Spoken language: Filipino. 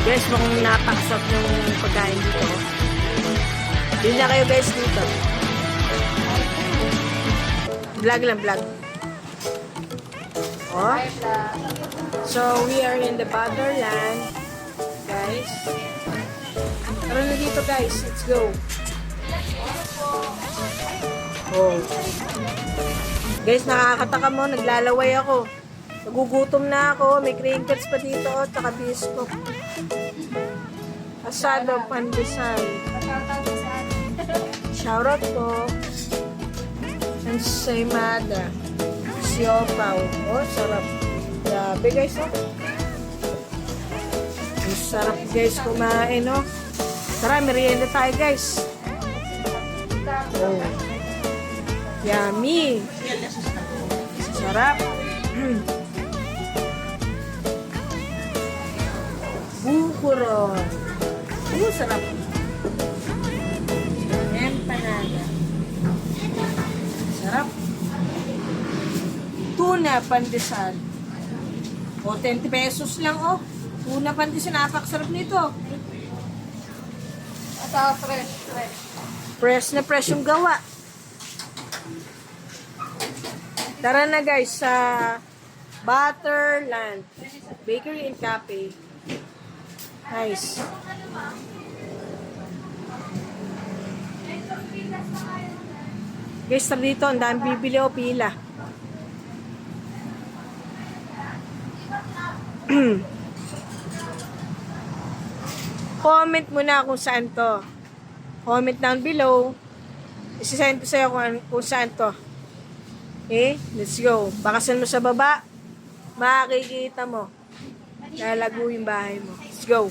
Guys, mukhang napakasap ng pagkain dito. Yun na kayo guys dito. Vlog lang, vlog. Oh. So, we are in the Fatherland. Guys. Tara na dito guys. Let's go. Oh. Guys, nakakataka mo. Naglalaway ako. Nagugutom na ako. May crinkles pa dito. Tsaka biscuit. Asado, pandesal. Shoutout ko. Ensaymada. Siopaw. Oh, sarap. Grabe guys, oh. Ang sarap guys kumain, oh. Tara, merienda tayo guys. Oh. Yummy. Sarap. Bukuron. Sarap. Empanada. Sarap. Tuna pandesal. O, 20 pesos lang, oh. Tuna pandesal. Napakasarap nito. At fresh. Fresh na fresh yung gawa. Tara na guys sa Butterland Bakery and Cafe. Nice. Guys, tara dito. Ang dami bibili o pila. Comment mo na kung saan to. Comment down below. Isisend ko sa'yo kung saan to. Okay? Let's go. Bakasan mo sa baba. Makikita mo. Lalago yung bahay mo. Let's go.